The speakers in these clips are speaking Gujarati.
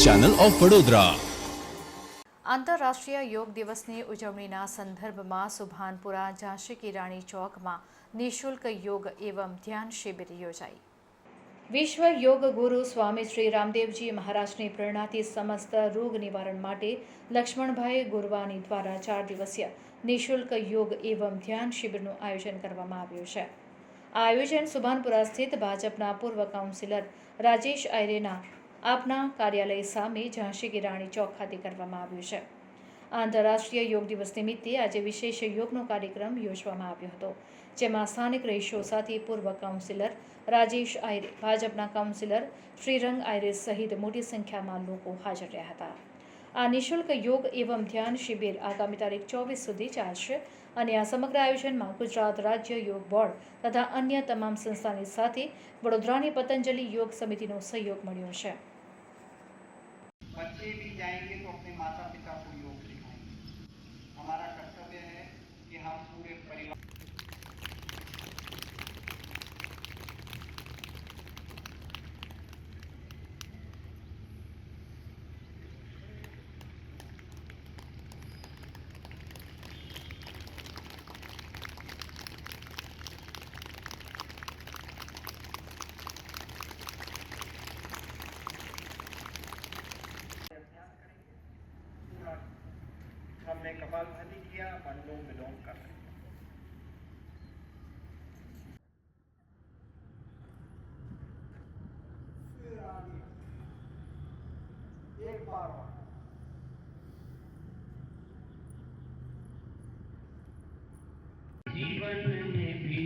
Channel of Vadodara. આંતરરાષ્ટ્રીય યોગ દિવસની ઉજવણીના સંદર્ભમાં સુભાનપુરા ઝાંસી કી રાણી ચોકમાં નિઃશુલ્ક યોગ એવં ધ્યાન શિબિર યોજાઈ। વિશ્વ યોગ ગુરુ સ્વામી શ્રી રામદેવજી મહારાજની પ્રેરણાથી સમસ્ત રોગ નિવારણ માટે લક્ષ્મણભાઈ ગુરવાની દ્વારા 4 દિવસીય નિઃશુલ્ક યોગ એવં ધ્યાન શિબિરનું આયોજન કરવામાં આવ્યું છે। આ આયોજન સુભાનપુરા સ્થિત ભાજપના પૂર્વ કાઉન્સિલર રાજેશ આયરેના આપના કાર્યાલય સામે ઝાંસી કી રાણી ચોક ખાતે કરવામાં આવ્યું છે। આંતરરાષ્ટ્રીય યોગ દિવસ નિમિત્તે આજે વિશેષ યોગનો કાર્યક્રમ યોજવામાં આવ્યો હતો, જેમાં સ્થાનિક રહીશો સાથે પૂર્વ કાઉન્સિલર રાજેશ આયરે, ભાજપના કાઉન્સિલર શ્રીરંગ આયરે સહિત મોટી સંખ્યામાં લોકો હાજર રહ્યા હતા। આ નિઃશુલ્ક યોગ એવં ધ્યાન શિબિર આગામી તારીખ 24 સુધી ચાલશે અને આ સમગ્ર આયોજનમાં ગુજરાત રાજ્ય યોગ બોર્ડ તથા અન્ય તમામ સંસ્થાની સાથે વડોદરાની પતંજલિ યોગ સમિતિનો સહયોગ મળ્યો છે। बच्चे भी जाएंगे तो अपने माता पिता को योग सिखाएंगे। हमारा कर्तव्य है कि हम पूरे परिवार हमने कपालभाति किया, अनुलोम विलोम कर रहे हैं। एक बार जीवन में भी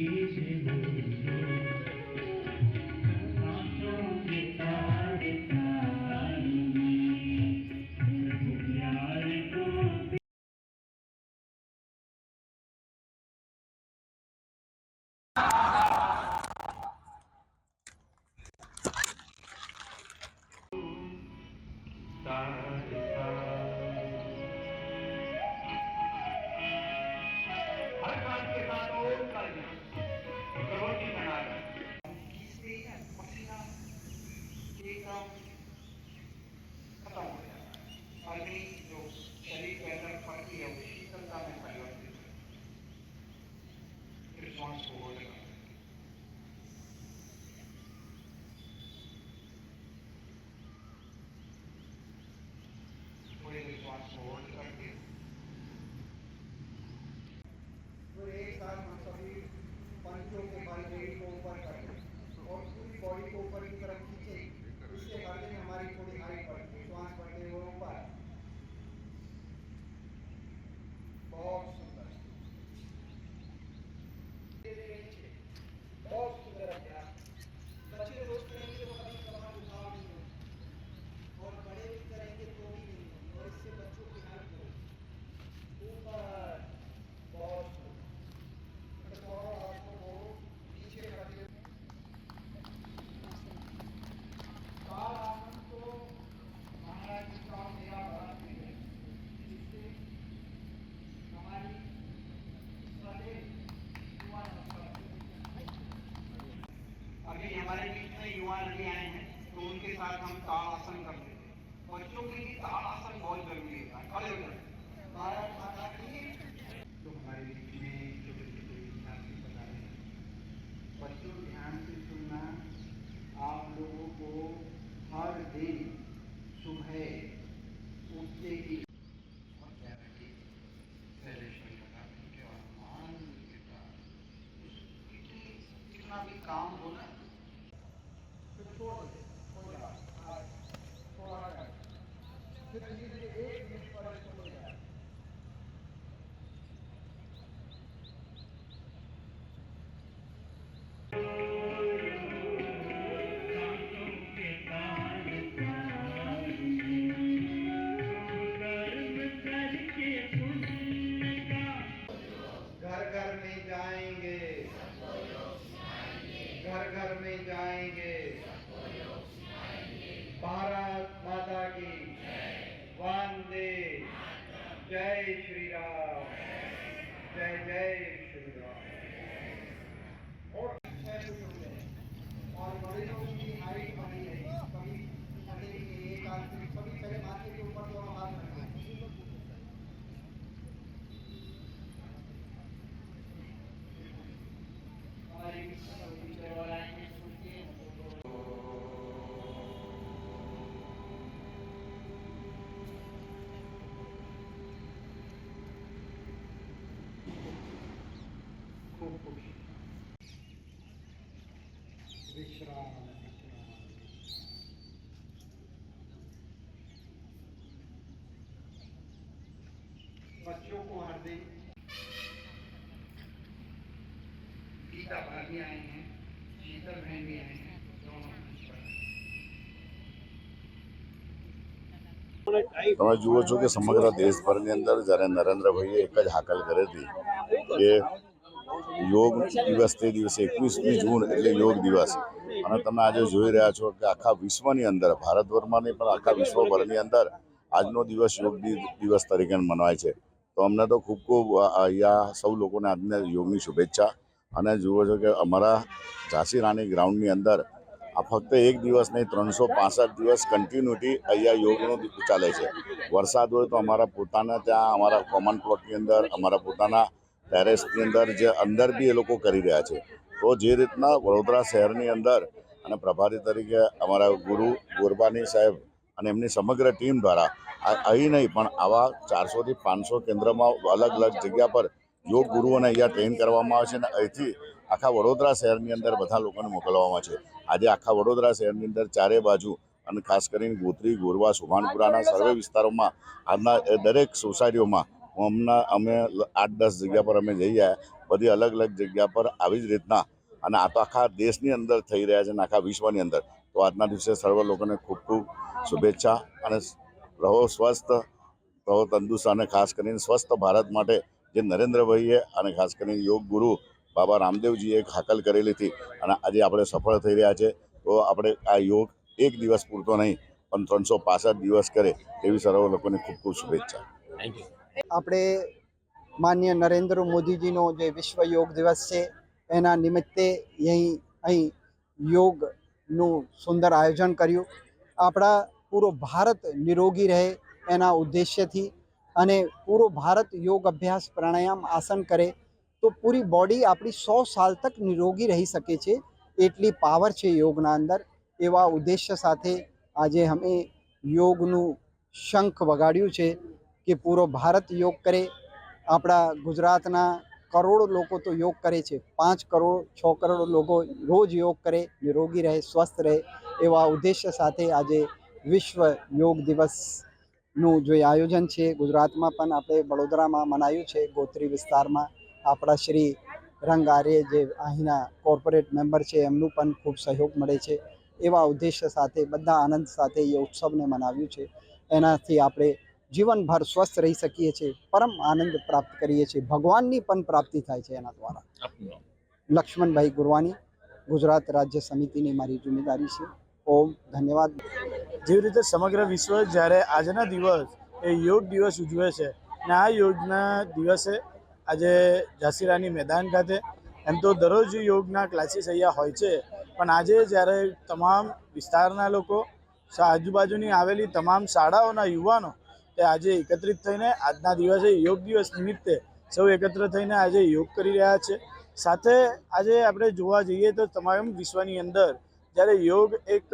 हर बात के साथ और तालियां, करोटी बनाकर खींचते ही ना पसीना एकदम खत्म हो जाता है। अग्नि जो शरीर के अंदर पड़ती है वो शीतलता में परिवर्तित होती है। श्वास को होल्ड करते हैं। थोड़ी देर श्वास को होल्ड करके तो एक साथ हम सभी पंचों के बल पेट को ऊपर करें और पूरी बॉडी को ऊपर की तरफ खींचे। इससे गर्दन में हमारी थोड़ी हाइट बढ़ती है, श्वास बढ़ते हुए ऊपर। बहुत सुंदर, बहुत सुंदर अभ्यास। बच्चे रोज करेंगे तो कभी कभार उठाव नहीं होगा और बड़े भी करेंगे तो भी नहीं होगा और इससे बच्चों की हाइट बढ़ेगी। ऊपर बहुत अभी हमारे बीच में युवा नहीं आए हैं तो उनके साथ हम ताड़ासन कर लेते हैं। बच्चों के लिए ताड़ासन बहुत जरूरी है। खड़े हो जाए। भारत माता की। तो हमारे बीच में छोटे छोटे विद्यार्थी बता रहे हैं। बच्चों ध्यान से सुनना। आप लोगों को हर दिन सुबह उठते ही कितना भी काम हो ना तो छोड़ दे, कोई बात थोड़ा फिर धीरे धीरे 1 मिनट पर हो जाए। घर घर में जाएंगे, घर घर में जाएंगे। भारत माता की। विश्राम। बच्चों को हार्दिक गीता भाभी आए हैं, शीतल बहन भी आए हैं, दोनों તમે જુઓ છો કે સમગ્ર દેશભરની અંદર જ્યારે નરેન્દ્રભાઈએ એક જ હાકલ કરી હતી કે યોગ દિવસ તે દિવસે 21મી જૂન એટલે યોગ દિવસ, અને તમે આજે જોઈ રહ્યા છો કે આખા વિશ્વની અંદર, ભારતભરમાં નહીં પણ આખા વિશ્વભરની અંદર આજનો દિવસ યોગ દિવસ તરીકે મનાવાય છે. તો અમને તો ખૂબ ખૂબ અહીંયા સૌ લોકોને આજના યોગની શુભેચ્છા. અને જુઓ છો કે અમારા ઝાંસી રાણી ગ્રાઉન્ડની અંદર આ ફક્ત એક દિવસ નહીં, 365 દિવસ કન્ટિન્યુટી અહીંયા યોગનું ચાલે છે. વરસાદ હોય તો અમારા પોતાના ત્યાં, અમારા કોમન પ્લોટની અંદર, અમારા પોતાના ટેરેસની અંદર જે અંદર બી એ લોકો કરી રહ્યા છે. તો જે રીતના વડોદરા શહેરની અંદર અને પ્રભારી તરીકે અમારા ગુરુ ગોરબાની સાહેબ અને એમની સમગ્ર ટીમ દ્વારા અહીં નહીં પણ આવા 400 થી 500 કેન્દ્રમાં અલગ અલગ જગ્યા પર યોગ ગુરુઓને અહીંયા ટ્રેન કરવામાં આવે છે, અને અહીંથી આખા વડોદરા શહેરની અંદર બધા લોકોને મોકલવામાં છે. આજે આખા વડોદરા શહેરની અંદર ચારે બાજુ અને ખાસ કરીને ગોત્રી, ગોરવા, સુભાનપુરાના સર્વે વિસ્તારોમાં આજના દરેક સોસાયટીઓમાં અમે 8-10 જગ્યા પર અમે જઈએ, બધી અલગ અલગ જગ્યા પર આવી જ રીતના. અને આ તો આખા દેશની અંદર થઈ રહ્યા છે અને આખા વિશ્વની અંદર. તો આજના દિવસે સર્વ લોકોને ખૂબ ખૂબ શુભેચ્છા, અને રહો સ્વસ્થ, રહો તંદુરસ્ત, અને ખાસ કરીને સ્વસ્થ ભારત માટે જે નરેન્દ્રભાઈએ અને ખાસ કરીને યોગ ગુરુ બાબા રામદેવજીએ એક હાકલ કરેલી હતી અને આજે આપણે સફળ થઈ રહ્યા છે. તો આપણે આ યોગ એક દિવસ પૂરતો નહીં પણ 365 દિવસ કરે એવી સર્વ લોકોને ખૂબ ખૂબ શુભેચ્છા. Thank you. આપણે માન્ય નરેન્દ્ર મોદીજીનો જે વિશ્વ યોગ દિવસ છે એના નિમિત્તે અહીં યોગનું સુંદર આયોજન કર્યું. આપણા પૂરો ભારત નિરોગી રહે એના ઉદ્દેશ્યથી, અને પૂરો ભારત યોગ અભ્યાસ, પ્રાણાયામ, આસન કરે તો પૂરી બોડી આપણી 100 સાલ તક નિરોગી રહી શકે છે. એટલી પાવર છે યોગના અંદર. એવા ઉદ્દેશ્ય સાથે આજે અમે યોગનું શંખ વગાડ્યું છે કે પૂરો ભારત યોગ કરે. આપણા ગુજરાતના કરોડો લોકો તો યોગ કરે છે, 5 કરોડ 6 કરોડ લોકો રોજ યોગ કરે, નિરોગી રહે, સ્વસ્થ રહે. એવા ઉદ્દેશ્ય સાથે આજે વિશ્વ યોગ દિવસનું જે આયોજન છે ગુજરાતમાં પણ આપણે વડોદરામાં મનાયું છે. ગોત્રી વિસ્તારમાં આપણા શ્રી રંગ આર્ય જે અહીંના કોર્પોરેટ મેમ્બર છે એમનું પણ ખૂબ સહયોગ મળે છે. એવા ઉદ્દેશ્ય સાથે બધા આનંદ સાથે એ ઉત્સવને મનાવ્યું છે. એનાથી આપણે જીવનભર સ્વસ્થ રહી શકીએ છીએ, પરમ આનંદ પ્રાપ્ત કરીએ છીએ, ભગવાનની પણ પ્રાપ્તિ થાય છે એના દ્વારા. લક્ષ્મણભાઈ ગુરવાની, ગુજરાત રાજ્ય સમિતિની મારી જિમ્મેદારી છે. ઓમ, ધન્યવાદ. જેવી રીતે સમગ્ર વિશ્વ જ્યારે આજના દિવસ એ યોગ દિવસ ઉજવે છે, અને આ યોગના દિવસે આજે ઝાંસી રાણી મેદાન ખાતે એમ તો દરરોજ યોગના ક્લાસીસ અહીંયા હોય છે, પણ આજે જ્યારે તમામ વિસ્તારના લોકો, આજુબાજુની આવેલી તમામ શાળાઓના યુવાનો તે આજે એકત્રિત થઈને આજના દિવસે યોગ દિવસ નિમિત્તે સૌ એકત્ર થઈને આજે યોગ કરી રહ્યા છે. સાથે આજે આપણે જોવા જઈએ તો તમામ વિશ્વની અંદર જ્યારે યોગ એક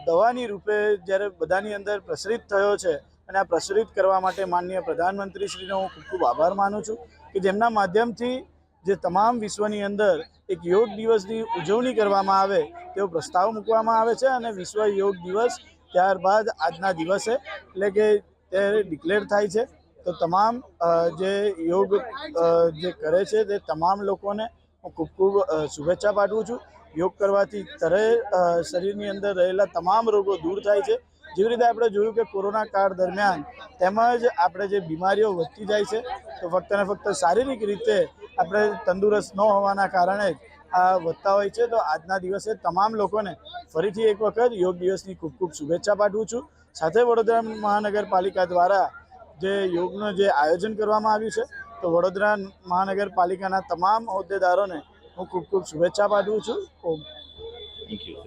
દવાની રૂપે જ્યારે બધાની અંદર પ્રસરિત થયો છે, અને આ પ્રસરિત કરવા માટે માનનીય પ્રધાનમંત્રીશ્રીનો હું ખૂબ ખૂબ આભાર માનું છું કે જેમના માધ્યમથી જે તમામ વિશ્વની અંદર એક યોગ દિવસની ઉજવણી કરવામાં આવે તેવો પ્રસ્તાવ મૂકવામાં આવે છે. અને વિશ્વ યોગ દિવસ ત્યારબાદ આજના દિવસે એટલે કે ત્યારે ડિક્લેર થાય છે. તો તમામ જે યોગ જે કરે છે તે તમામ લોકોને હું ખૂબ ખૂબ શુભેચ્છા પાઠવું છું. યોગ કરવાથી શરીરની અંદર રહેલા તમામ રોગો દૂર થાય છે. જેવી રીતે આપણે જોયું કે કોરોના કાળ દરમિયાન તેમજ આપણે જે બીમારીઓ વધતી જાય છે, તો ફક્ત ને ફક્ત શારીરિક રીતે આપણે તંદુરસ્ત ન હોવાના કારણે જ આ વધતા હોય છે. તો આજના દિવસે તમામ લોકોને ફરીથી એક વખત યોગ દિવસની ખૂબ ખૂબ શુભેચ્છા પાઠવું છું. સાથે વડોદરા મહાનગરપાલિકા દ્વારા જે યોગનું જે આયોજન કરવામાં આવ્યું છે, તો વડોદરા મહાનગરપાલિકાના તમામ હોદ્દેદારોને હું ખૂબ ખૂબ શુભેચ્છા પાઠવું છું. ઓમ. Thank you.